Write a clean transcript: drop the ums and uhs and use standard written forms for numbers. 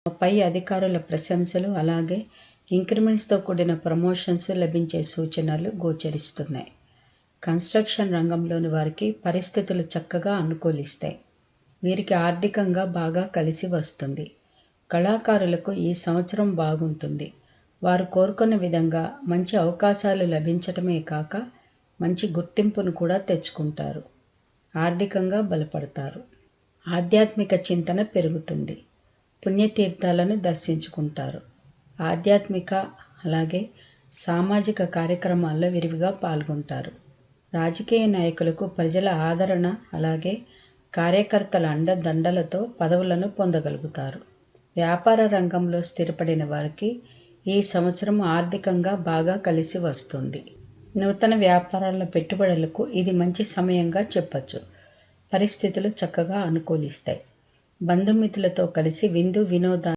పై అధికారుల ప్రశంసలు అలాగే ఇంక్రిమెంట్స్తో కూడిన ప్రమోషన్స్ లభించే సూచనలు గోచరిస్తున్నాయి. కన్స్ట్రక్షన్ రంగంలోని వారికి పరిస్థితులు చక్కగా అనుకూలిస్తాయి. వీరికి ఆర్థికంగా బాగా కలిసి వస్తుంది. కళాకారులకు ఈ సంవత్సరం బాగుంటుంది. వారు కోరుకున్న విధంగా మంచి అవకాశాలు లభించటమే కాక మంచి గుర్తింపును కూడా తెచ్చుకుంటారు. ఆర్థికంగా బలపడతారు. ఆధ్యాత్మిక చింతన పెరుగుతుంది. పుణ్యతీర్థాలను దర్శించుకుంటారు. ఆధ్యాత్మిక అలాగే సామాజిక కార్యక్రమాల్లో విరివిగా పాల్గొంటారు. రాజకీయ నాయకులకు ప్రజల ఆదరణ అలాగే కార్యకర్తల అండదండలతో పదవులను పొందగలుగుతారు. వ్యాపార రంగంలో స్థిరపడిన వారికి ఈ సంవత్సరం ఆర్థికంగా బాగా కలిసి వస్తుంది. నూతన వ్యాపారాల పెట్టుబడులకు ఇది మంచి సమయంగా చెప్పచ్చు. పరిస్థితులు చక్కగా అనుకూలిస్తాయి. బంధుమిత్రులతో కలిసి విందు వినోదాలు